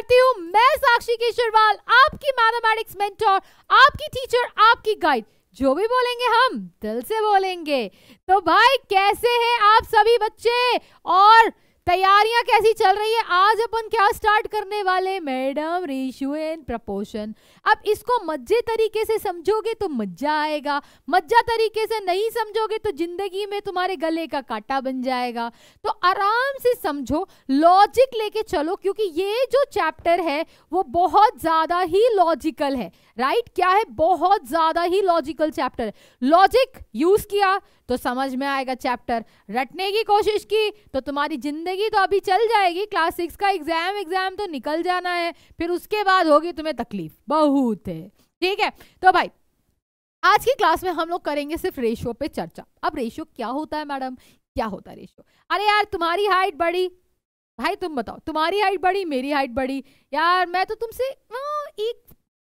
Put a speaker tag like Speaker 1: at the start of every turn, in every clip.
Speaker 1: करती हूँ मैं साक्षी केशरवाल, आपकी मैथमेटिक्स मेंटोर, आपकी टीचर, आपकी गाइड। जो भी बोलेंगे हम दिल से बोलेंगे। तो भाई कैसे हैं आप सभी बच्चे, और तैयारियां कैसी चल रही है? आज अपन क्या स्टार्ट करने वाले मैडम, रेशियो एंड प्रपोर्शन। अब इसको मजे तरीके से समझोगे तो मजा आएगा, मजा तरीके से नहीं समझोगे तो जिंदगी में तुम्हारे गले का कांटा बन जाएगा। तो आराम से समझो, लॉजिक लेके चलो, क्योंकि ये जो चैप्टर है वो बहुत ज्यादा ही लॉजिकल है। राइट? क्या है? बहुत ज्यादा ही लॉजिकल चैप्टर है। लॉजिक यूज किया तो समझ में आएगा चैप्टर, रटने की कोशिश की तो तुम्हारी जिंदगी तो अभी चल जाएगी। क्लास 6 का एग्जाम तो निकल जाना है, फिर उसके बाद होगी तुम्हें तकलीफ बहुत है। ठीक है, तो भाई आज की क्लास में हम लोग करेंगे सिर्फ रेशियो पे चर्चा। अब रेशियो क्या होता है मैडम, क्या होता है रेशियो? अरे यार तुम्हारी हाइट बढ़ी, भाई तुम बताओ, तुम्हारी हाइट बढ़ी, मेरी हाइट बढ़ी, यार मैं तो तुमसे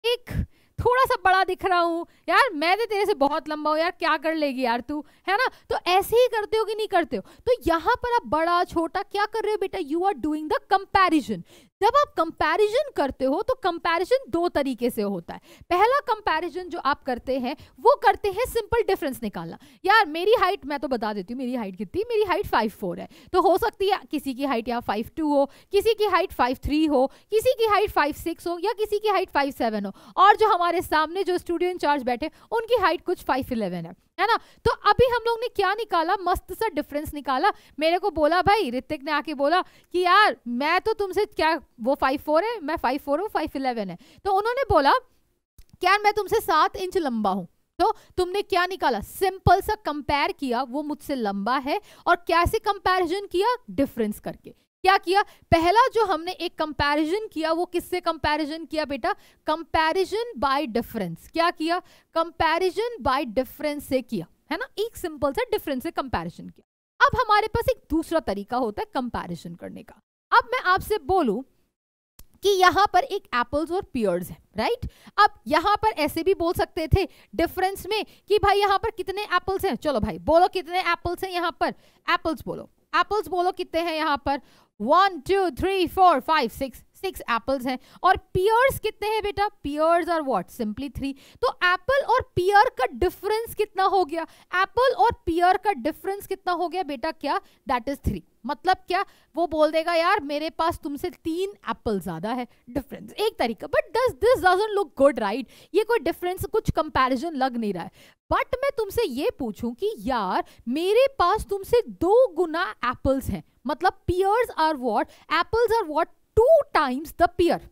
Speaker 1: एक थोड़ा सा बड़ा दिख रहा हूँ, यार मैं तो तेरे से बहुत लंबा हूँ, यार क्या कर लेगी यार तू, है ना? तो ऐसे ही करते हो कि नहीं करते हो? तो यहाँ पर आप बड़ा छोटा क्या कर रहे हो बेटा? You are doing the comparison. जब आप कंपैरिजन करते हो तो कंपैरिजन दो तरीके से होता है। पहला कंपैरिजन जो आप करते हैं वो करते हैं सिंपल डिफरेंस निकालना। यार मेरी हाइट, मैं तो बता देती हूँ मेरी हाइट कितनी, मेरी हाइट 5'4" है। तो हो सकती है किसी की हाइट यहाँ 5'2" हो, किसी की हाइट 5'3" हो, किसी की हाइट 5'6" हो, या किसी की हाइट 5'7" हो, और जो हमारे सामने जो स्टूडियो इंचार्ज बैठे उनकी हाइट कुछ 5'11" है ना? तो अभी हम लोग ने क्या निकाला? मस्त सा डिफरेंस निकाला। मेरे को बोला भाई, ऋतिक ने आके बोला कि यार मैं तो तुमसे, क्या वो 5'4" है, मैं 5'4" हूँ, 5'11" है। तो उन्होंने बोला क्या मैं तुमसे 7 इंच लंबा हूं। तो तुमने क्या निकाला? सिंपल सा कंपेयर किया, वो मुझसे लंबा है, और कैसे कंपैरिजन किया? डिफरेंस करके। क्या किया? पहला जो हमने एक कंपैरिजन किया वो किससे कंपैरिजन किया बेटा? Comparison bye difference. क्या किया? कंपैरिजन बाय डिफरेंस से किया, है ना? एक सिंपल सा डिफरेंस से कंपैरिजन किया। अब हमारे पास एक दूसरा तरीका होता है कंपैरिजन करने का। अब मैं आपसे बोलूं कि यहां पर एक एप्पल्स और पियर्स है, राइट? अब यहां पर ऐसे भी बोल सकते थे डिफरेंस में कि भाई यहां पर कितने एप्पल्स हैं। चलो भाई बोलो कितने एप्पल्स हैं यहां पर? एप्पल्स बोलो, एप्पल्स बोलो कितने हैं यहां पर? 1 2 3 4 5 6 एप्पल्स हैं। और पियर्स कितने हैं बेटा? Pears are what? सिंपली 3। तो एप्पल और पियर का डिफरेंस कितना हो गया? एप्पल और पियर का डिफरेंस कितना हो गया बेटा? क्या? That is 3। मतलब क्या? वो बोल देगा यार मेरे पास तुमसे 3 एप्पल ज्यादा है। डिफरेंस एक तरीका, but this doesn't look good, right? ये कोई डिफरेंस, कुछ कंपैरिजन लग नहीं रहा है। बट मैं तुमसे ये पूछूं कि यार मेरे पास तुमसे 2 गुना एप्पल्स हैं, मतलब pears are what? Apples are what? 2 times the pear.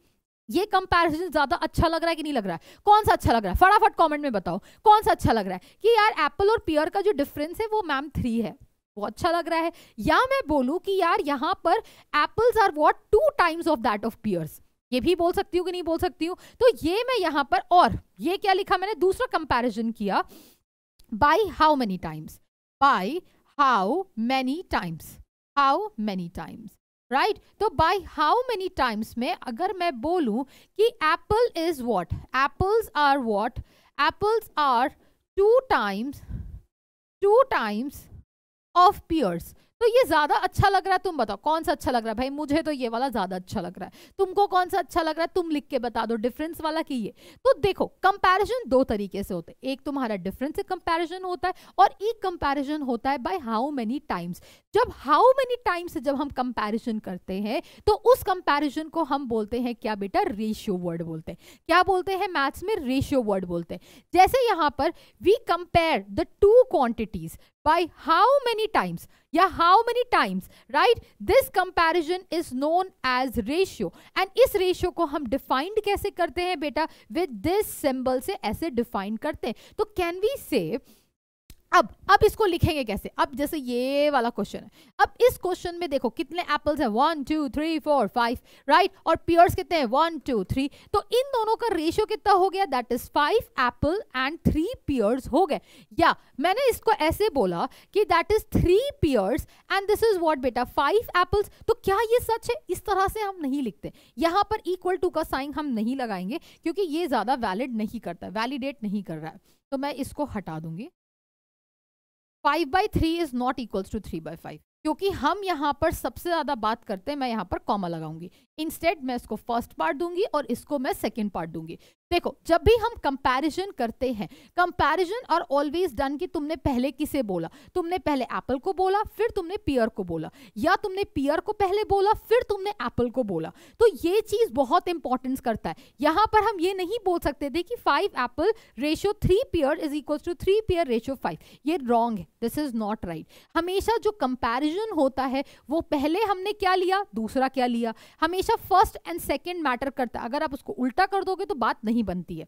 Speaker 1: ये कंपैरिजन ज्यादा अच्छा लग रहा है कि नहीं लग रहा है? कौन सा अच्छा लग रहा है? फटाफट कमेंट में बताओ कौन सा अच्छा लग रहा है कि यार एप्पल और पियर का जो डिफरेंस है वो मैम 3 है, वो अच्छा लग रहा है। या मैं बोलूं कि यार यहां पर apples are what? 2 times of that of pears. ये भी बोल सकती हूँ कि नहीं बोल सकती हूँ? तो ये मैं यहां पर, और ये क्या लिखा मैंने? दूसरा कंपैरिजन किया by how many times, by how many times, how many times, right? तो बाय हाउ मेनी टाइम्स में अगर मैं बोलूं कि apple is what? Apples are what? Apples are 2 times of pears. तो ये ज्यादा अच्छा लग रहा है, तुम बताओ कौन सा अच्छा लग रहा है? भाई मुझे तो ये वाला ज्यादा अच्छा लग रहा है, तुमको कौन सा अच्छा लग रहा है? तुम लिख के बता दो, डिफरेंस वाला की ये। तो देखो कंपैरिजन 2 तरीके से होते हैं, एक तुम्हारा डिफरेंस से कंपैरिजन होता है और एक कंपैरिजन होता है बाय हाउ मेनी टाइम्स। जब हाउ मेनी टाइम्स से जब हम कंपैरिजन करते हैं तो उस कंपैरिजन को हम बोलते हैं क्या बेटा? रेशियो वर्ड बोलते हैं। क्या बोलते हैं? मैथ्स में रेशियो वर्ड बोलते हैं। जैसे यहां पर we compare the 2 quantities by how many times या how many times, right? This comparison is known as ratio, and इस रेशियो को हम डिफाइंड कैसे करते हैं बेटा? with this symbol से ऐसे डिफाइन करते हैं। तो कैन वी से, अब इसको लिखेंगे कैसे? अब जैसे ये वाला क्वेश्चन है, अब इस क्वेश्चन में देखो कितने एप्पल्स हैं? 1 2 3 4 5, राइट? और पियर्स कितने हैं? 1 2 3। तो इन दोनों का रेशियो कितना हो गया? That is 5 apple and 3 pears हो गए। या मैंने इसको ऐसे बोला कि that is 3 pears and this is what बेटा? 5 एप्पल्स। तो क्या ये सच है? इस तरह से हम नहीं लिखते, यहां पर इक्वल टू का साइन हम नहीं लगाएंगे क्योंकि ये ज्यादा वैलिड नहीं करता, वैलिडेट नहीं कर रहा है। तो मैं इसको हटा दूंगी। 5/3 is not equals to 3/5. क्योंकि हम यहाँ पर सबसे ज्यादा बात करते हैं, मैं यहाँ पर कॉमा लगाऊंगी, इंस्टेड मैं इसको फर्स्ट पार्ट दूंगी और इसको मैं सेकंड पार्ट दूंगी। देखो जब भी हम कंपैरिजन करते हैं, कंपैरिजन आर ऑलवेज डन कि तुमने पहले किसे बोला, तुमने पहले एप्पल को बोला फिर तुमने पियर को बोला, या तुमने पियर को पहले बोला फिर तुमने एप्पल को बोला। तो ये चीज बहुत इंपॉर्टेंस करता है। यहाँ पर हम ये नहीं बोल सकते थे कि 5 apple ratio 3 pear is equal to 3 pear ratio 5, ये रॉन्ग है, दिस इज नॉट राइट। हमेशा जो कंपैरिजन होता है वो पहले हमने क्या लिया दूसरा क्या लिया, हमेशा फर्स्ट एंड सेकंड मैटर करता है। अगर आप उसको उल्टा कर दोगे तो बात नहीं बनती है।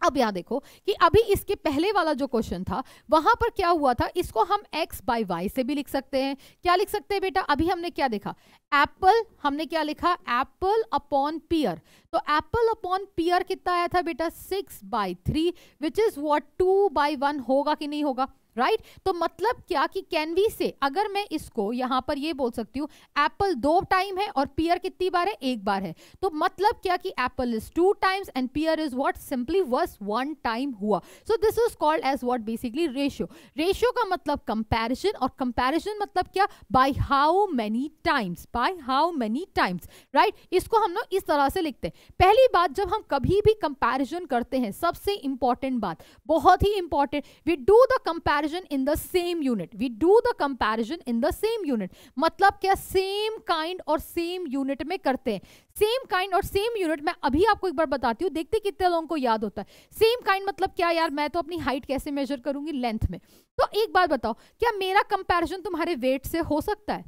Speaker 1: अब यहां देखो कि अभी इसके पहले वाला जो क्वेश्चन था वहां पर क्या हुआ था, इसको हम x बाई वाई से भी लिख सकते हैं। क्या लिख सकते हैं बेटा, अभी हमने क्या देखा, एप्पल, हमने क्या लिखा, एप्पल अपॉन पियर। तो एप्पल अपॉन पियर कितना आया था बेटा, 6/3 विच इज व्हाट 2/1 होगा कि नहीं होगा, राइट तो मतलब क्या कि कैन वी से, अगर मैं इसको यहां पर ये बोल सकती हूँ एप्पल 2 टाइम है और पियर कितनी बार है, 1 बार है। तो मतलब क्या कि apple is 2 times and pear is what, simply was 1 time हुआ। So this is called as what, basically ratio. Ratio का मतलब कंपैरिजन, और कंपैरिजन मतलब क्या, by how many times, by how many times, right. इसको हम लोग इस तरह से लिखते हैं। पहली बात, जब हम कभी भी कंपैरिजन करते हैं, सबसे इंपॉर्टेंट बात, बहुत ही important, we do the comparison in the same unit, we do the comparison in the same unit। मतलब क्या, सेम काइंड और सेम यूनिट में करते हैं। सेम काइंड और सेम यूनिट, मैं अभी आपको एक बार बताती हूँ, देखते कितने लोगों को याद होता है। सेम काइंड मतलब क्या यार, मैं तो अपनी हाइट कैसे मेजर करूंगी, लेंथ में। तो एक बात बताओ, क्या मेरा कंपैरिजन तुम्हारे वेट से हो सकता है,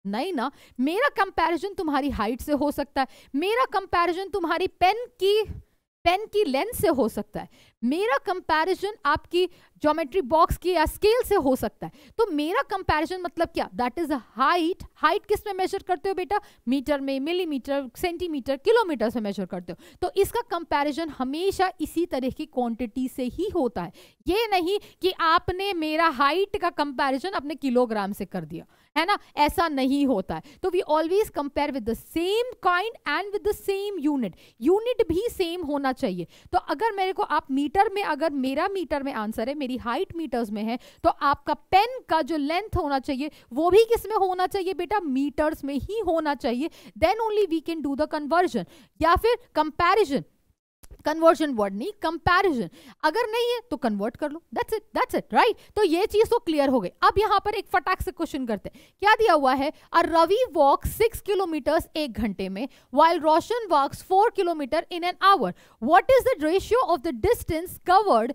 Speaker 1: नहीं ना। मेरा कंपैरिजन तुम्हारी हाइट से हो सकता है, मेरा कंपैरिजन तुम्हारी पेन की लेंथ से हो सकता है, मेरा कंपैरिजन आपकी ज्योमेट्री बॉक्स की या स्केल से हो सकता है। तो मेरा कंपैरिजन मतलब क्या, दैट इज हाइट। हाइट किस में मेजर करते हो बेटा, मीटर में, मिलीमीटर, सेंटीमीटर, किलोमीटर से मेजर करते हो। तो इसका कंपैरिजन हमेशा इसी तरह की क्वांटिटी से ही होता है। ये नहीं कि आपने मेरा हाइट का कंपैरिजन अपने किलोग्राम से कर दिया, है ना, ऐसा नहीं होता है। तो we always compare with the same kind and with the same unit. Unit भी सेम होना चाहिए। तो अगर मेरे को आप मीटर में, अगर मेरा मीटर में आंसर है, मेरी हाइट मीटर्स में है, तो आपका पेन का जो लेंथ होना चाहिए वो भी किस में होना चाहिए बेटा, मीटर्स में ही होना चाहिए। Then only we can do the conversion या फिर कंपैरिजन। कन्वर्जन वर्ड नहीं, कंपैरिजन। अगर नहीं है तो कन्वर्ट कर लो, दैट्स इट, राइट। तो ये चीज तो क्लियर हो गई। अब यहां पर एक फटाक से क्वेश्चन करते हैं। क्या दिया हुआ है, अ रवि वॉक 6 किलोमीटर 1 घंटे में, while Roshan walks 4 kilometre in an hour. What is the ratio of the distance covered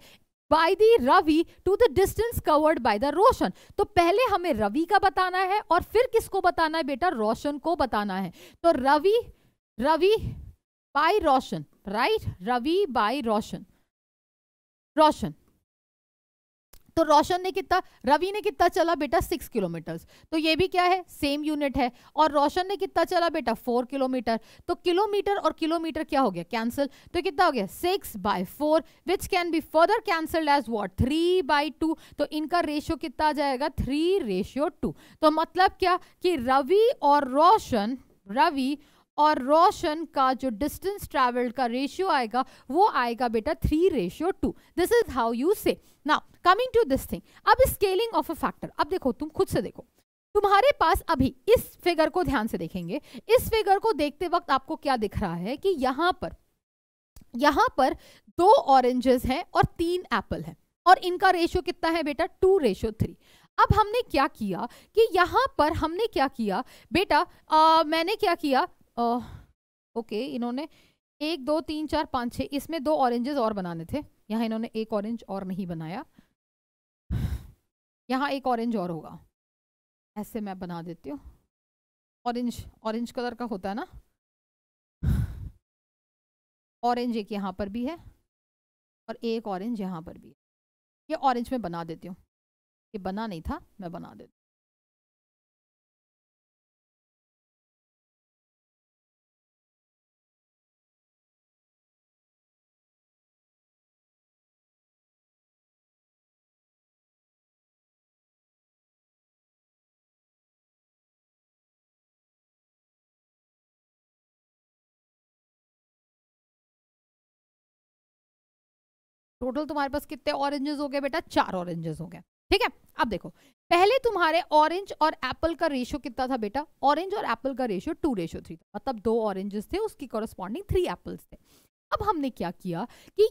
Speaker 1: by the Ravi to the distance covered by the Roshan. तो पहले हमें रवि का बताना है और फिर किसको बताना है बेटा, रोशन को बताना है। तो रवि बाय रोशन, राइट, रवि बाय रोशन। तो रोशन ने कितना, रवि ने कितना चला बेटा, 6 किलोमीटर। तो ये भी क्या है, सेम यूनिट है। और रोशन ने कितना चला बेटा, 4 किलोमीटर। तो किलोमीटर और किलोमीटर क्या हो गया, कैंसिल। तो कितना हो गया, 6/4 which can be further cancelled as what, 3/2। तो इनका रेशियो कितना आ जाएगा, 3:2। तो मतलब क्या कि रवि और रोशन का जो डिस्टेंस ट्रैवल्ड का रेशियो आएगा वो आएगा बेटा 3:2। This is how you say. Now coming to this thing, अब स्केलिंग ऑफ अ फैक्टर। अब देखो, तुम खुद से देखो, तुम्हारे पास अभी इस फिगर को ध्यान से देखेंगे। इस फिगर को देखते वक्त आपको क्या दिख रहा है कि यहां पर 2 ऑरेंजेस हैं और 3 एप्पल है, और इनका रेशियो कितना है बेटा, 2:3। अब हमने क्या किया कि यहां पर हमने क्या किया बेटा, मैंने क्या किया, ओके, इन्होंने 1 2 3 4 5 6, इसमें 2 ऑरेंजेस और बनाने थे। यहाँ इन्होंने 1 ऑरेंज और नहीं बनाया, यहाँ 1 ऑरेंज और होगा, ऐसे मैं बना देती हूँ। ऑरेंज कलर का होता है ना, ऑरेंज एक यहाँ पर भी है और एक ऑरेंज यहाँ पर भी है। ये ऑरेंज में बना देती हूँ, ये बना नहीं था, मैं बना देती हूँ। टोटल तुम्हारे पास कितने ऑरेंजेस हो गए बेटा, 4 ऑरेंजेस हो गए। ठीक है। अब देखो, पहले तुम्हारे ऑरेंज और एप्पल का रेशियो कितना था बेटा? ऑरेंज और एप्पल का रेशियो 2:3 था, मतलब 2 ऑरेंजेस थे, उसकी कॉरस्पॉन्डिंग 3 एप्पल्स थे। अब हमने क्या किया कि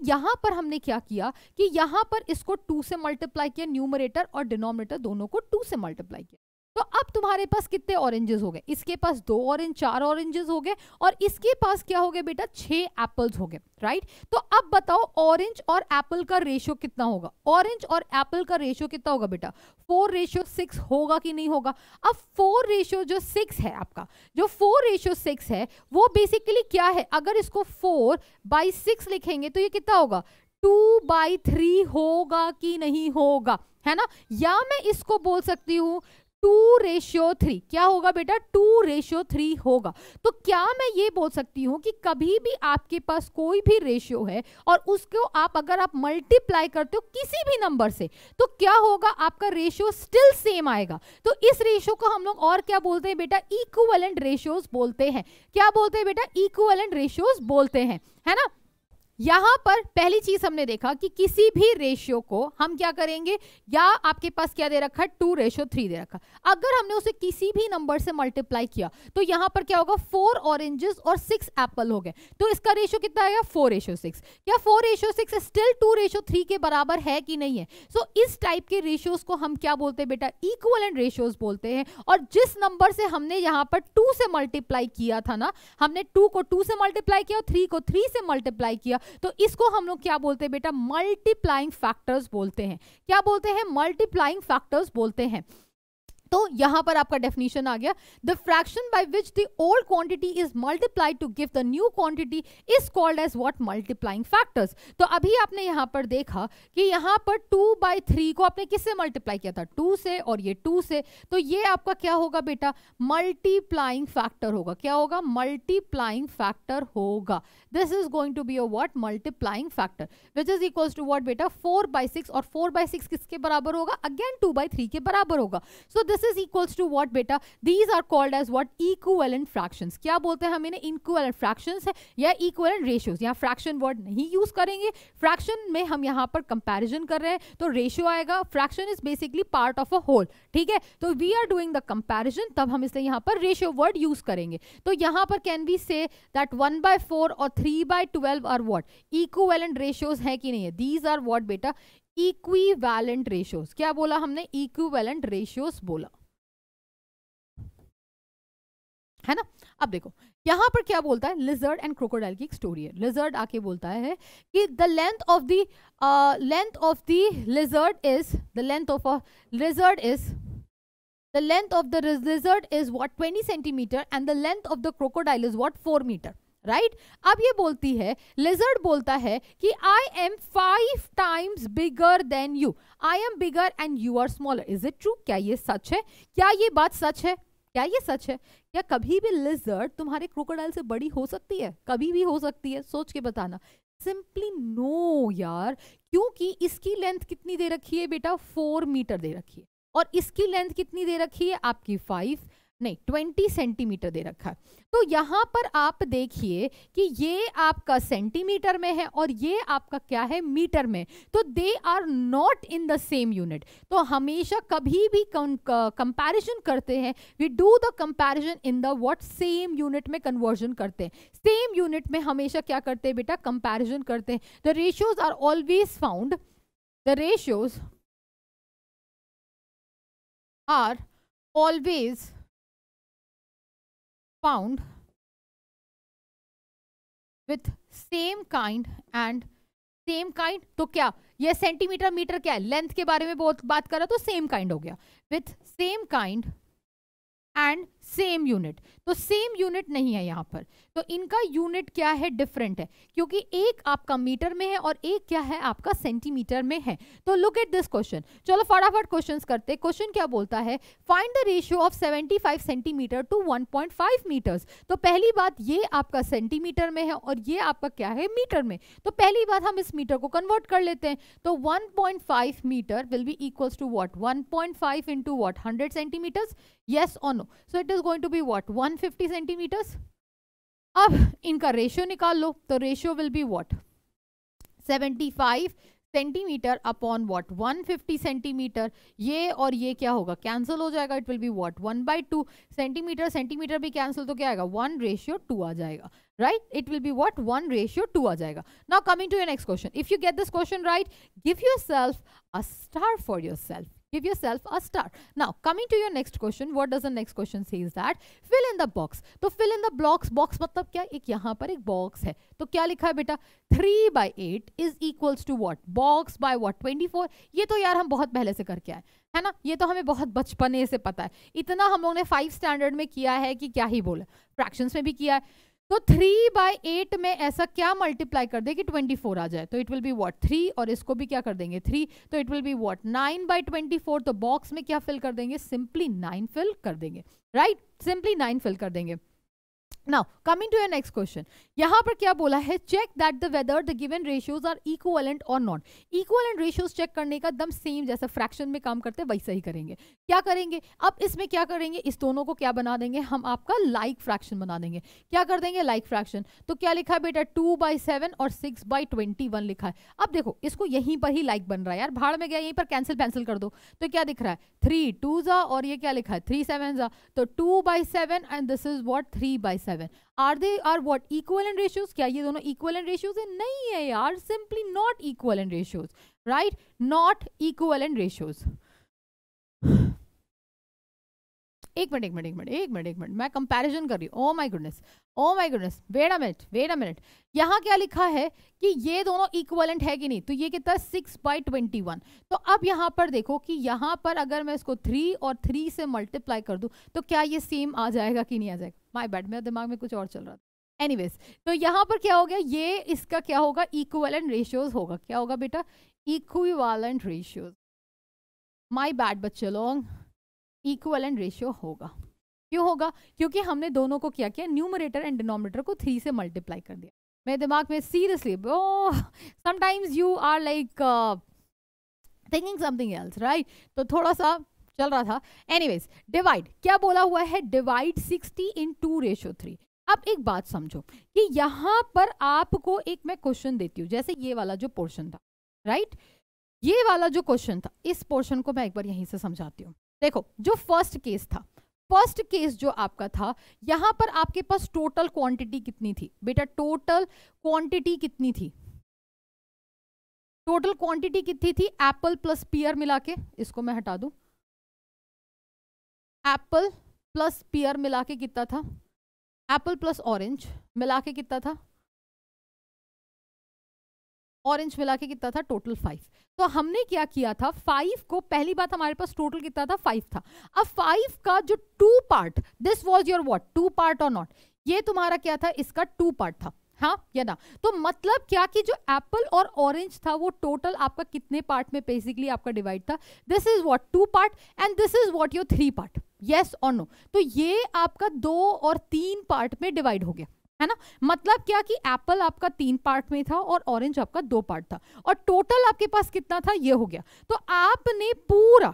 Speaker 1: यहाँ पर इसको 2 से मल्टीप्लाई किया, न्यूमरेटर और डिनोमिनेटर दोनों को 2 से मल्टीप्लाई किया। तो अब तुम्हारे पास कितने ऑरेंजेस हो गए? इसके पास 2 ऑरेंज, 4 ऑरेंजेस हो गए, और इसके पास क्या हो गए बेटा? 6 एप्पल्स हो गए, राइट। तो अब बताओ ऑरेंज और एप्पल का रेशियो कितना होगा? ऑरेंज और एप्पल का रेशियो कितना होगा बेटा? 4:6 होगा कि नहीं होगा? अब 4:6 है आपका, जो 4:6 है वो बेसिकली क्या है? अगर इसको 4/6 लिखेंगे तो ये कितना होगा? 2/3 होगा कि नहीं होगा, है ना। या मैं इसको बोल सकती हूँ 2:3। क्या होगा बेटा? 2:3 होगा। तो क्या मैं ये बोल सकती हूँ कि कभी भी आपके पास कोई भी रेशियो है और उसको अगर आप मल्टीप्लाई करते हो किसी भी नंबर से, तो क्या होगा? आपका रेशियो स्टिल सेम आएगा। तो इस रेशियो को हम लोग और क्या बोलते हैं बेटा? इक्विवेलेंट रेशियोज बोलते हैं। क्या बोलते हैं बेटा? इक्विवेलेंट रेशियोज बोलते हैं, है ना। यहां पर पहली चीज हमने देखा कि किसी भी रेशियो को हम क्या करेंगे, या आपके पास क्या दे रखा है? 2:3 दे रखा। अगर हमने उसे किसी भी नंबर से मल्टीप्लाई किया तो यहां पर क्या होगा? 4 ऑरेंजेस और 6 एप्पल हो गए, तो इसका रेशियो कितना आएगा? 4:6। क्या 4:6 स्टिल 2:3 के बराबर है कि नहीं है? सो इस टाइप के रेशियोज को हम क्या बोलते हैं बेटा? इक्विवेलेंट रेशियोज बोलते हैं। और जिस नंबर से हमने यहाँ पर 2 से मल्टीप्लाई किया था ना, हमने 2 को 2 से मल्टीप्लाई किया और 3 को 3 से मल्टीप्लाई किया, तो इसको हम लोग क्या बोलते हैं बेटा? मल्टीप्लाइंग फैक्टर्स बोलते हैं। क्या बोलते हैं? मल्टीप्लाइंग फैक्टर्स बोलते हैं। तो यहां पर आपका डेफिनेशन आ गया, the fraction by which the old quantity is multiplied to give the new quantity is called as what? Multiplying factors. तो अभी आपने यहां पर देखा कि यहां पर 2/3 को आपने किससे मल्टीप्लाई किया था? 2 से, और ये 2 से, तो ये आपका क्या होगा बेटा? मल्टीप्लाइंग फैक्टर होगा। क्या होगा? मल्टीप्लाइंग फैक्टर होगा। This is going to be a what? Multiplying factor, which is equals to what बेटा? 4/6, और 4/6 किसके बराबर होगा? अगेन 2/3 के बराबर होगा। So this is equals to what बेटा? These are called as what? Equivalent fractions। क्या बोलते हैं हम इन्हें? इक्विवेलेंट फ्रैक्शंस है या इक्विवेलेंट रेशियोज। यहाँ फ्रैक्शन वर्ड नहीं यूज करेंगे, फ्रैक्शन में हम यहाँ पर कंपैरिजन कर रहे हैं तो रेशियो आएगा। Fraction is basically part of a whole, ठीक है। तो we are doing the comparison, तब हम इसलिए यहाँ पर रेशियो वर्ड यूज करेंगे। तो यहाँ पर कैन वी से दैट 1/4 और 3/12 आर व्हाट? इक्विवेलेंट रेशियोज है कि नहीं है? दीज आर व्हाट बेटा? Equivalent ratios. क्या बोला हमने? इक्विवेलेंट रेशियोज बोला, है ना। अब देखो यहां पर क्या बोलता है? लिजर्ड एंड क्रोकोडाइल की एक स्टोरी है। लिजर्ड आके बोलता है कि the length of the lizard is what? 20 centimetre and the length of the crocodile is what? 4 metre, right. अब ये बोलती है, लिजर्ड बोलता है कि I am 5 times bigger than you, I am bigger and you are smaller. Is it true? क्या ये सच है? क्या ये बात सच है? क्या ये सच है? क्या कभी भी लिजर्ड तुम्हारे क्रोकोडाइल से बड़ी हो सकती है? कभी भी हो सकती है? सोच के बताना। सिंपली नो यार, क्योंकि इसकी लेंथ कितनी दे रखी है बेटा? 4 मीटर दे रखी है, और इसकी लेंथ कितनी दे रखी है आपकी? 20 सेंटीमीटर दे रखा है। तो यहां पर आप देखिए कि ये आपका सेंटीमीटर में है और ये आपका क्या है? मीटर में। तो they are not in the same unit. तो हमेशा कभी भी कंपैरिजन करते हैं, we do the comparison in the what? Same unit में कन्वर्जन करते हैं। सेम यूनिट में हमेशा क्या करते हैं बेटा? कंपैरिजन करते हैं। The ratios are always found, the ratios are always found with same kind and same kind। तो क्या ये सेंटीमीटर मीटर क्या है? लेंथ के बारे में बात कर रहा, तो सेम काइंड हो गया। With same kind and same unit, तो सेम यूनिट नहीं है यहाँ पर, तो इनका यूनिट क्या है? डिफरेंट है, क्योंकि एक आपका मीटर में है और एक क्या है? आपका सेंटीमीटर में है। तो लुक एट दिस क्वेश्चन। चलो फटाफट क्वेश्चंस करते हैं। क्वेश्चन क्या बोलता है? Find the ratio of 75 centimetre to 1.5 metres. तो पहली बात, ये आपका सेंटीमीटर में है और ये आपका क्या है? मीटर में। तो पहली बात हम इस मीटर को कन्वर्ट कर लेते हैं। तो 1.5 metre will be equals to what? 1.5 into what? 100 centimetres. Yes और no? So it is going to be what? 150 centimetres. अब इनका रेशियो निकाल लो, तो ratio will be what? 75 centimetre upon what 150 centimetre, ये और ये क्या होगा, कैंसिल हो जाएगा, it will be what 1/2 centimetre, centimetre भी कैंसिल, तो क्या आएगा 1:2 आ जाएगा, right, it will be what 1:2 आ जाएगा. Now coming to your next question, if you get this question right, give yourself a star for yourself. Give yourself a star. Now coming to your next question, what does the next question says that fill in the box. तो fill in the blocks, box मतलब क्या, एक यहाँ पर एक box है, तो क्या लिखा है बेटा 3/8 is equals to what, box by what 24. ये तो यार हम बहुत पहले से करके आए है ना, ये तो हमें बहुत बचपने से पता है, इतना हम लोगों ने 5 स्टैंडर्ड में किया है कि क्या ही बोले, फ्रैक्शंस में भी किया है. तो 3/8 में ऐसा क्या मल्टीप्लाई कर दे कि 24 आ जाए, तो इट विल बी व्हाट 3, और इसको भी क्या कर देंगे 3, तो इट विल बी व्हाट 9/24. तो बॉक्स में क्या फिल कर देंगे, सिंपली 9 फिल कर देंगे, राइट, सिंपली 9 फिल कर देंगे. Now coming to your next question, यहाँ पर क्या बोला है, check that the whether the given ratios are equivalent और नॉट. इक्विवेलेंट रेशियोज चेक करने का एकदम सेम जैसा फ्रैक्शन में काम करते हैं वैसा ही करेंगे. क्या करेंगे, अब इसमें क्या करेंगे, इस दोनों को क्या बना देंगे, हम आपका लाइक फ्रैक्शन बना देंगे. क्या कर देंगे, लाइक फ्रैक्शन. तो क्या लिखा है बेटा 2/7 और 6/21 लिखा है. अब देखो इसको यहीं पर ही लाइक बन रहा है यार, भाड़ में गया, यहीं पर कैंसिल कर दो, तो क्या दिख रहा है 3 2 और ये क्या लिखा है 3 7 तो 2/7 and this is what 3/7. Are they are what equivalent ratios? क्या ये दोनों equivalent ratios है, नहीं है यार, simply not equivalent ratios, right, not equivalent ratios. एक मिनट मैं कंपैरिजन कर रही हूँ. Oh my goodness, wait a minute, यहाँ क्या लिखा है कि ये दोनों इक्विवेलेंट है कि नहीं, तो ये कितना 6/21. तो अब यहाँ पर देखो कि यहाँ पर अगर मैं इसको 3 और 3 से मल्टीप्लाई कर दूं तो क्या ये सेम आ जाएगा कि नहीं आ जाएगा. माय बैड, मेरे दिमाग में कुछ और चल रहा था. एनीवेज, तो यहाँ पर क्या हो गया, ये इसका क्या होगा, इक्विवेलेंट रेशियोज होगा. क्या होगा बेटा, इक्विवेलेंट रेशियोज. माय बैड बच्चे लोग, इक्विवेलेंट रेशियो होगा. क्यों होगा, क्योंकि हमने दोनों को क्या किया, न्यूमरेटर एंड डिनोमिनेटर को 3 से मल्टीप्लाई कर दिया. मेरे दिमाग में seriously sometimes you are like thinking something else, right, तो थोड़ा सा चल रहा था. एनीवेज, डिवाइड क्या बोला हुआ है, डिवाइड 60 इन 2:3. अब एक बात समझो कि यहाँ पर आपको एक मैं क्वेश्चन देती हूँ, जैसे ये वाला जो पोर्शन था, राइट, ये वाला जो क्वेश्चन था, इस पोर्शन को मैं एक बार यहीं से समझाती हूँ. देखो जो फर्स्ट केस था, फर्स्ट केस जो आपका था, यहां पर आपके पास टोटल क्वांटिटी कितनी थी बेटा, टोटल क्वांटिटी कितनी थी, टोटल क्वांटिटी कितनी थी, एप्पल प्लस पियर मिला के, इसको मैं हटा दूं, एप्पल प्लस पियर मिला के कितना था, एप्पल प्लस ऑरेंज मिला के कितना था, ऑरेंज मिला के कितना था, टोटल 5. तो हमने क्या किया था, 5 को, पहली बात हमारे पास टोटल कितना था 5 था. अब 5 का जो 2 part, this was your what 2 part और नॉट, ये तुम्हारा क्या था, इसका 2 पार्ट था, हाँ या ना. तो मतलब क्या कि जो एप्पल और ऑरेंज था वो टोटल आपका कितने पार्ट में बेसिकली आपका डिवाइड था, this is what 2 part and this is what your 3 part, yes और नो. तो ये आपका 2 और 3 पार्ट में डिवाइड हो गया, है ना. मतलब क्या कि एप्पल आपका 3 पार्ट में था और ऑरेंज आपका 2 पार्ट था, और टोटल आपके पास कितना था, ये हो गया. तो आपने पूरा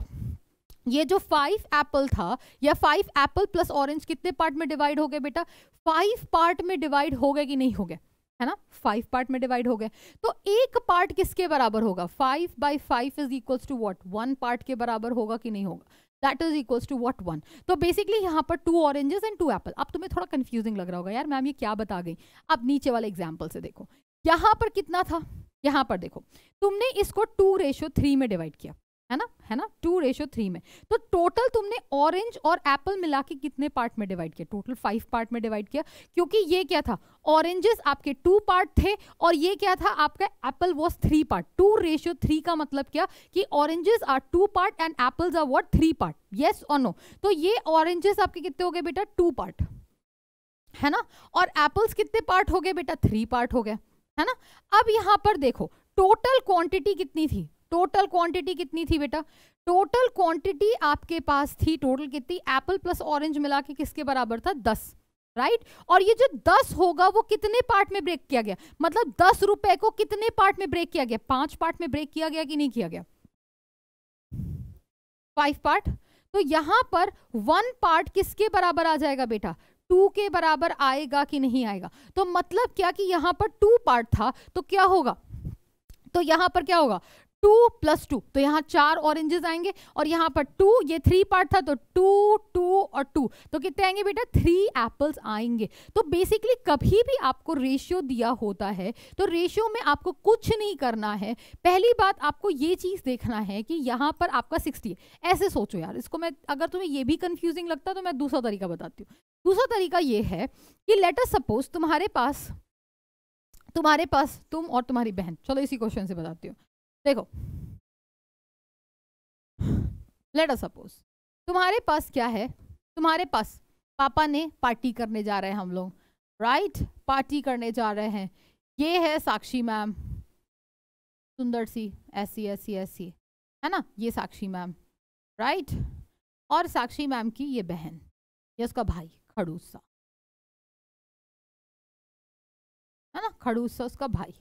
Speaker 1: ये जो 5 एप्पल था, या 5 एप्पल प्लस ऑरेंज कितने पार्ट में डिवाइड हो गए बेटा, 5 पार्ट में डिवाइड हो गए कि नहीं हो गए, है ना, 5 पार्ट में डिवाइड हो गए. तो एक पार्ट किसके बराबर होगा, 5/5 is equals to what 1 part के बराबर होगा कि नहीं होगा, that is equals to what 1. तो बेसिकली यहाँ पर 2 ऑरेंजेस एंड 2 एप्पल. अब तुम्हें थोड़ा कंफ्यूजिंग लग रहा होगा यार मैम ये क्या बता गई. अब नीचे वाले एग्जाम्पल से देखो, यहाँ पर कितना था, यहाँ पर देखो तुमने इसको 2:3 में डिवाइड किया, है ना 2:3 में. तो टोटल तुमने ऑरेंज और एप्पल मिला के कितने पार्ट में डिवाइड किया, टोटल 5 पार्ट में डिवाइड किया, क्योंकि ये क्या था, ऑरेंजेस आपके 2 पार्ट थे और ये क्या था आपका एप्पल वाज 3 पार्ट. 2:3 का मतलब क्या कि oranges are 2 part and apples are what 3 part, yes और नो. तो ये ऑरेंजेस आपके कितने हो गए बेटा 2 पार्ट, है ना, और एप्पल्स कितने पार्ट हो गए बेटा 3 पार्ट हो गए, है ना. अब यहां पर देखो टोटल क्वांटिटी कितनी थी, टोटल क्वांटिटी कितनी थी बेटा, टोटल क्वांटिटी आपके पास थी, टोटल कितनी, एप्पल प्लस ऑरेंज मिला के किसके बराबर था 10, राइट. और ये जो 10 होगा वो कितने पार्ट में ब्रेक किया गया, मतलब 10 रुपए को कितने पार्ट में ब्रेक किया गया, 5 पार्ट में ब्रेक किया गया कि नहीं किया गया, 5 पार्ट. तो यहां पर 1 पार्ट किसके बराबर आ जाएगा बेटा, 2 के बराबर आएगा कि नहीं आएगा. तो मतलब क्या कि यहां पर 2 पार्ट था, तो क्या होगा तो यहाँ पर क्या होगा 2 + 2, तो यहाँ 4 ऑरेंजेस आएंगे और यहाँ पर 2, ये 3 पार्ट था तो 2 2 और 2, तो कितने आएंगे बेटा 3 एप्पल्स आएंगे। तो बेसिकली कभी भी आपको रेशियो दिया होता है तो रेशियो में आपको कुछ नहीं करना है। पहली बात आपको ये चीज देखना है कि यहाँ पर आपका 60 है, ऐसे सोचो यार। इसको मैं, अगर तुम्हें ये भी कंफ्यूजिंग लगता तो मैं दूसरा तरीका बताती हूँ। दूसरा तरीका ये है कि लेट अस सपोज तुम्हारे पास तुम और तुम्हारी बहन, चलो इसी क्वेश्चन से बताती हूँ। देखो, लेट अस सपोज तुम्हारे पास क्या है, तुम्हारे पास पापा ने पार्टी करने जा रहे हैं हम लोग, राइट, पार्टी करने जा रहे हैं। ये है साक्षी मैम, सुंदर सी, ऐसी ऐसी ऐसी, है ना, ये साक्षी मैम, राइट, और साक्षी मैम की ये बहन, ये उसका भाई खड़ूस सा, है ना, खड़ूस सा उसका भाई,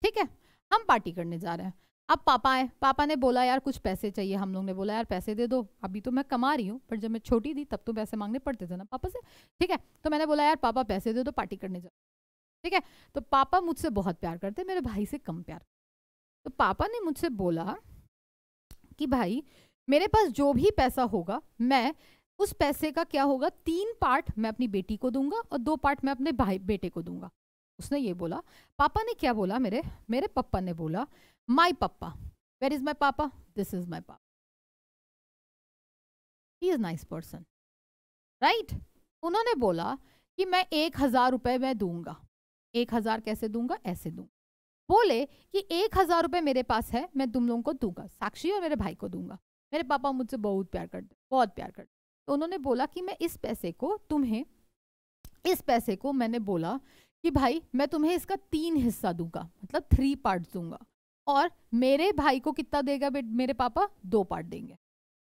Speaker 1: ठीक है। हम पार्टी करने जा रहे हैं। अब पापा आए, पापा ने बोला यार कुछ पैसे चाहिए, हम लोग ने बोला यार पैसे दे दो, अभी तो मैं कमा रही हूँ, पर जब मैं छोटी थी तब तो पैसे मांगने पड़ते थे ना पापा से, ठीक है। तो मैंने बोला यार पापा पैसे दे दो, पार्टी करने जा, ठीक है। तो पापा मुझसे बहुत प्यार करते, मेरे भाई से कम प्यार। तो पापा ने मुझसे बोला कि भाई मेरे पास जो भी पैसा होगा, मैं उस पैसे का क्या होगा, 3 पार्ट मैं अपनी बेटी को दूंगा और 2 पार्ट मैं अपने भाई बेटे को दूंगा। उसने ये बोला। पापा ने क्या बोला, मेरे पापा ने बोला माई पापा, वेयर इज माई पापा, दिस इज माई पापा, he is nice person, right. उन्होंने बोला कि मैं 1000 रुपए मैं दूंगा। 1000 कैसे दूंगा, ऐसे दूंगा। बोले कि 1000 रुपए मेरे पास है, मैं तुम लोगों को दूंगा, साक्षी और मेरे भाई को दूंगा। मेरे पापा मुझसे बहुत प्यार करते, बहुत प्यार करते। तो उन्होंने बोला कि मैं इस पैसे को तुम्हें, इस पैसे को मैंने बोला कि भाई मैं तुम्हें इसका 3 हिस्सा दूंगा, मतलब 3 पार्ट दूंगा, और मेरे भाई को कितना देगा मेरे पापा, 2 पार्ट देंगे,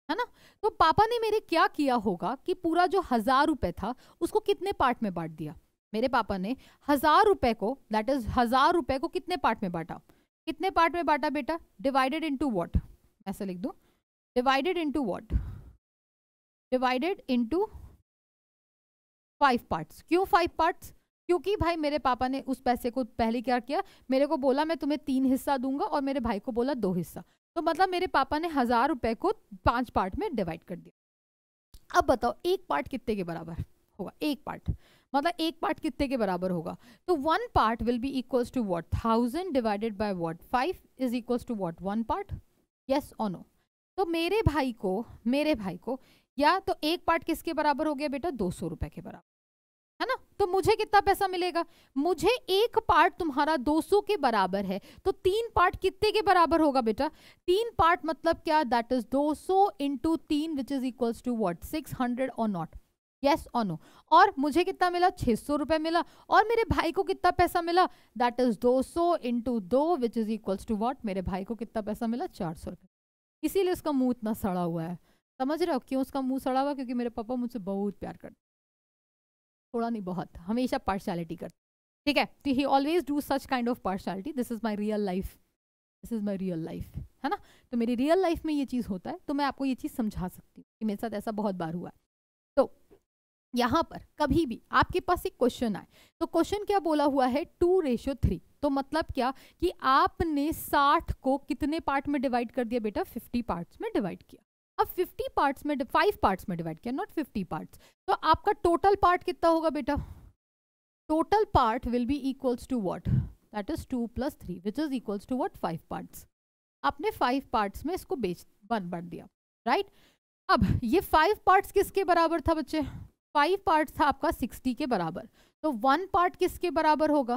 Speaker 1: है ना। तो पापा ने मेरे क्या किया होगा कि पूरा जो 1000 रुपए था उसको कितने पार्ट में बांट दिया। मेरे पापा ने 1000 रुपए को, दैट इज 1000 रुपए को कितने पार्ट में बांटा, कितने पार्ट में बांटा बेटा, डिवाइडेड इनटू व्हाट, ऐसे लिख दो, divided into what, divided into 5 parts. क्यों 5 पार्ट्स, क्योंकि भाई मेरे पापा ने उस पैसे को पहले क्या किया, मेरे को बोला मैं तुम्हें 3 हिस्सा दूंगा और मेरे भाई को बोला 2 हिस्सा, तो मतलब मेरे पापा ने 1000 रुपए को 5 पार्ट में डिवाइड कर दिया। अब बताओ एक पार्ट कितने के बराबर होगा, एक पार्ट मतलब एक पार्ट कितने के बराबर होगा, तो 1 part will be equals to what, 1000 divided by what, 5 is equals to what, 1 part, yes और नो। तो मेरे भाई को या तो एक पार्ट किसके बराबर हो गया बेटा, 200 रुपए के बराबर, है ना। तो मुझे कितना पैसा मिलेगा, मुझे एक पार्ट तुम्हारा 200 के बराबर है, तो 3 पार्ट कितने के बराबर होगा बेटा, 3 पार्ट मतलब क्या, that is 200 into 3 which is equals to what, 600 और नॉट, यस और नो। और मुझे कितना मिला, 600 रुपए मिला, और मेरे भाई को कितना पैसा मिला, that is 200 into 2 which is equals to what, मेरे भाई को कितना पैसा मिला, 400 रुपए। इसीलिए उसका मुंह इतना सड़ा हुआ है, समझ रहे हो क्यों उसका मुंह सड़ा हुआ, क्योंकि मेरे पापा मुझसे बहुत प्यार करते, थोड़ा नहीं बहुत, हमेशा पार्शियलिटी करते, ठीक है। तो ही always do such kind of partiality, this is my real life, this is my real life, है ना। तो मेरी रियल लाइफ में ये चीज होता है, तो मैं आपको ये चीज समझा सकती हूँ कि मेरे साथ ऐसा बहुत बार हुआ है। तो यहाँ पर कभी भी आपके पास एक क्वेश्चन आए, तो क्वेश्चन क्या बोला हुआ है, 2:3, तो मतलब क्या कि आपने 60 को कितने पार्ट में डिवाइड कर दिया बेटा, 50 पार्ट्स में डिवाइड किया। अब 50 पार्ट्स में 5 पार्ट्स में डिवाइड किया, नॉट 50 पार्ट्स, तो आपका टोटल पार्ट कितना होगा बेटा, total part will be equals to what, that is 2 + 3 which is equals to what, 5 parts. आपने 5 पार्ट्स में इसको बांट दिया, राइट। अब ये 5 पार्ट्स किसके बराबर था बच्चे, 5 पार्ट्स था आपका 60 के बराबर, तो 1 पार्ट किसके बराबर होगा,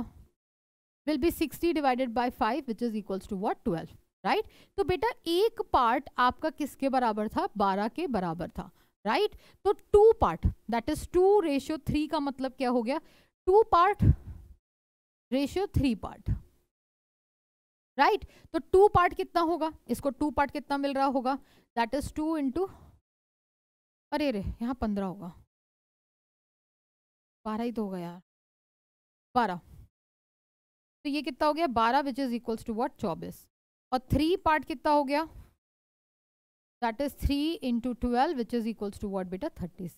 Speaker 1: will be 60 divided by 5 which is equals to what, 12, right. तो बेटा एक पार्ट आपका किसके बराबर था, 12 के बराबर था, राइट। तो 2 पार्ट, दैट इज 2:3 का मतलब क्या हो गया, 2 पार्ट रेशियो 3 पार्ट, राइट। तो 2 पार्ट कितना होगा, इसको 2 पार्ट कितना मिल रहा होगा, दैट इज 2 इंटू, अरे रे यहाँ 15 होगा, 12 ही तो होगा यार, 12, तो ये कितना हो गया 12 which is equals to what, 24, और 3 पार्ट कितना हो गया, that is 3 into 12 which is equals to what बेटा, 36।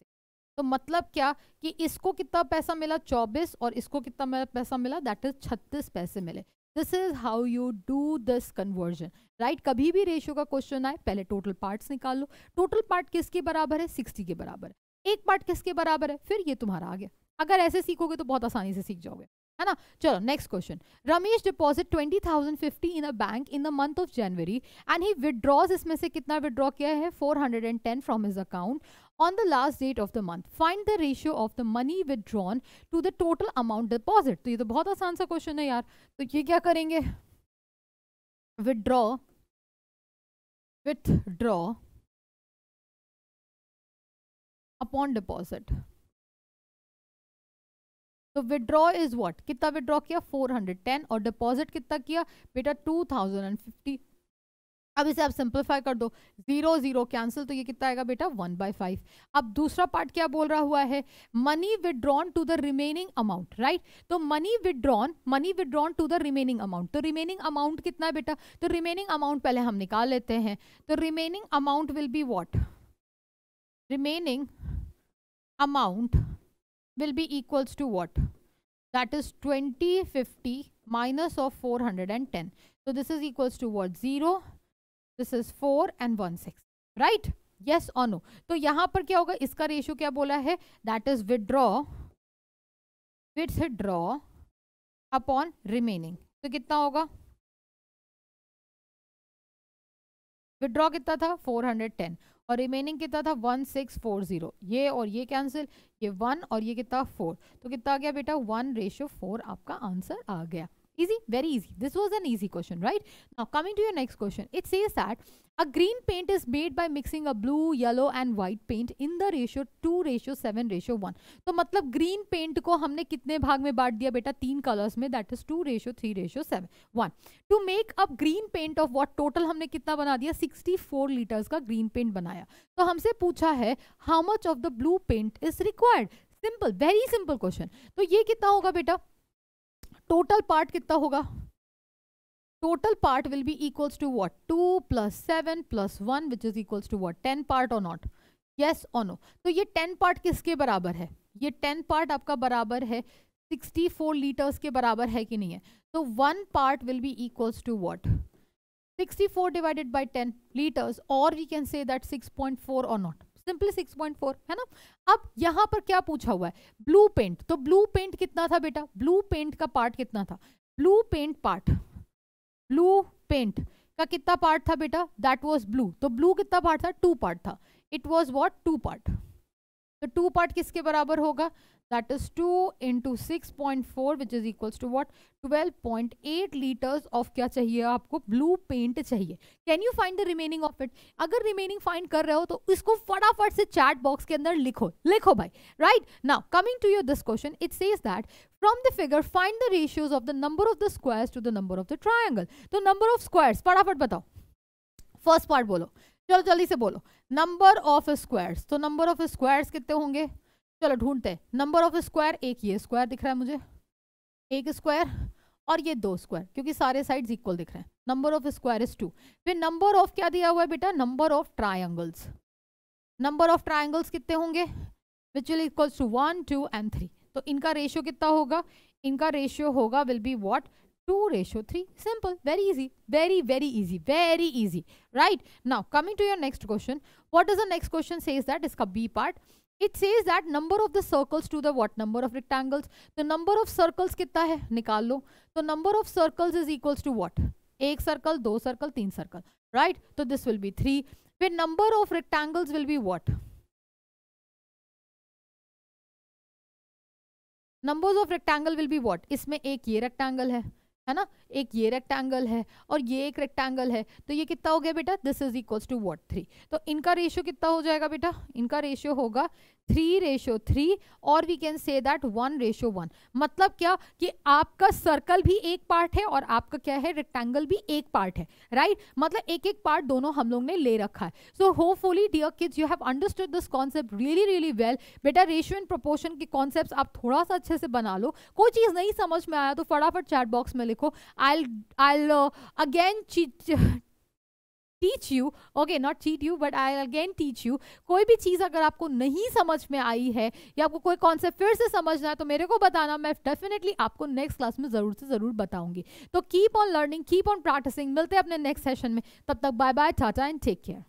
Speaker 1: तो मतलब क्या कि इसको कितना पैसा मिला, 24, और इसको कितना पैसा मिला, दैट इज 36 पैसे मिले। This is how you do this conversion, right. कभी भी रेशियो का क्वेश्चन आए पहले टोटल पार्ट्स निकाल लो। टोटल पार्ट किसके बराबर है? 60 के बराबर है। एक पार्ट किसके बराबर है? फिर ये तुम्हारा आ गया। अगर ऐसे सीखोगे तो बहुत आसानी से सीख जाओगे, है ना। चलो next question. Ramesh deposit 20,050 in a bank in the month of January and he withdraws, इसमें से कितना विदड्रॉ किया है? 410 from his account on the last date of the month. Find the ratio of the money withdrawn to the total amount deposit. तो ये तो बहुत आसान सा क्वेश्चन है यार। तो ये क्या करेंगे? withdraw upon deposit. तो विड्रॉ इज व्हाट? कितना विड्रॉ किया? 410। और डिपॉजिट कितना किया बेटा? 2050। अब इसे आप सिंपलीफाई कर दो, 0 0 कैंसिल, तो ये कितना आएगा बेटा? 1/5। अब दूसरा पार्ट क्या बोल रहा हुआ है? Money withdrawn to the remaining amount, right. तो money withdrawn to the remaining amount. तो रिमेनिंग अमाउंट कितना है बेटा? तो रिमेनिंग अमाउंट पहले हम निकाल लेते हैं। तो remaining amount will be what? Remaining amount will be equals to what? That is 2050 minus of 410. So this is equals to what? 0, this is 4 and 1 6, right? Yes or no? तो यहाँ पर क्या होगा? इसका रेशियो क्या बोला है? That is withdraw upon remaining. तो कितना होगा? विड्रॉ कितना था? 410 और रिमेनिंग कितना था? 1640। ये और ये कैंसिल, ये 1 और ये कितना? 4। तो कितना आ गया बेटा? 1:4 आपका आंसर आ गया। Easy, very easy. This was an easy question, right? Now coming to your next question, it says that a green paint is made by mixing a blue, yellow and white paint in the ratio 2:7:1. तो मतलब green paint को हमने कितने भाग में बांट दिया बेटा? 3 कलर्स में, that is 2:3:7:1. To make up green paint of what? Total हमने कितना बना दिया? 64 लीटर्स का ग्रीन पेंट बनाया। तो हमसे पूछा है how much of the blue paint is required. Simple, very simple question. तो ये कितना होगा बेटा? टोटल पार्ट कितना होगा? Total part will be equals to what? 2 + 7 + 1 which is equals to what? 10 part और नॉट? यस और नो? तो ये 10 पार्ट किसके बराबर है? ये 10 पार्ट आपका बराबर है 64 लीटर्स के बराबर है कि नहीं है? तो 1 part will be equals to what? 64 divided by 10 litres, और वी कैन से दैट 6.4 और नॉट? सिंपली 6.4, है ना। अब यहां पर क्या पूछा हुआ है? Blue paint. तो ब्लू पेंट कितना था बेटा? ब्लू पेंट का पार्ट कितना था? ब्लू पेंट का कितना पार्ट था बेटा? That was blue. तो ब्लू कितना पार्ट था? 2 पार्ट था। It was what? 2 पार्ट। तो 2 पार्ट किसके बराबर होगा? That is 2 × 6.4 which is equals to what? 12.8 litres of क्या चाहिए आपको? ब्लू पेंट चाहिए। Can you find the remaining of it? अगर रिमेनिंग फाइंड कर रहे हो तो इसको फटाफट से चैट बॉक्स के अंदर लिखो भाई, right. Now coming to your this question, it says that from the figure find the ratios of the number of the squares to the number of the triangle. तो नंबर ऑफ स्क्वायर्स फटाफट बताओ। First part बोलो, चलो जल्दी से बोलो। Number of squares. तो number of squares कितने होंगे? चलो ढूंढते हैं। नंबर ऑफ स्क्वायर, एक ये स्क्वायर दिख रहा है मुझे, एक स्क्वायर और ये 2 स्क्वायर, क्योंकि सारे साइड्स इक्वल दिख रहे हैं। Number of square is 2। फिर नंबर ऑफ क्या दिया हुआ है बेटा? Number of triangles. Number of triangles कितने होंगे? Which will equals to 1 2 and 3। तो इनका रेशियो कितना होगा? इनका रेशियो होगा will be what? 2:3। Simple, very easy, very easy, right? Now coming to your next question, what does the next question says that? इसका B part, it says that number of the circles to the what? Number of rectangles. तो number of circles कितना है? निकाल लो। तो number of circles is equals to what? 1 circle, 2 circle, 3 circle, right? तो this will be 3. फिर number of rectangles will be what? Numbers of rectangle will be what? इसमें एक ये रेक्टेंगल है ना, एक ये रेक्टेंगल है और ये एक रेक्टेंगल है। तो ये कितना हो गया बेटा? This is equals to what? 3। तो इनका रेशियो कितना हो जाएगा बेटा? इनका रेशियो होगा 3:3 और वी कैन से दैट 1:1। मतलब क्या कि आपका सर्कल भी एक पार्ट है और आपका क्या है? रेक्टेंगल भी एक पार्ट है, राइट? मतलब एक एक पार्ट दोनों हम लोग ने ले रखा है। So hopefully dear kids you have understood this concept really well. बेटा रेशियो एंड प्रोपोर्शन के कॉन्सेप्ट्स आप थोड़ा सा अच्छे से बना लो। कोई चीज नहीं समझ में आया तो फटाफट चैट बॉक्स में लिखो। I'll again teach you, okay, not cheat you but I again teach you. कोई भी चीज़ अगर आपको नहीं समझ में आई है या आपको कोई कॉन्सेप्ट फिर से समझना है तो मेरे को बताना, मैं डेफिनेटली आपको नेक्स्ट क्लास में ज़रूर से ज़रूर बताऊंगी। तो keep on learning, keep on practising. मिलते हैं अपने नेक्स्ट सेशन में, तब तक bye bye, tata and take care.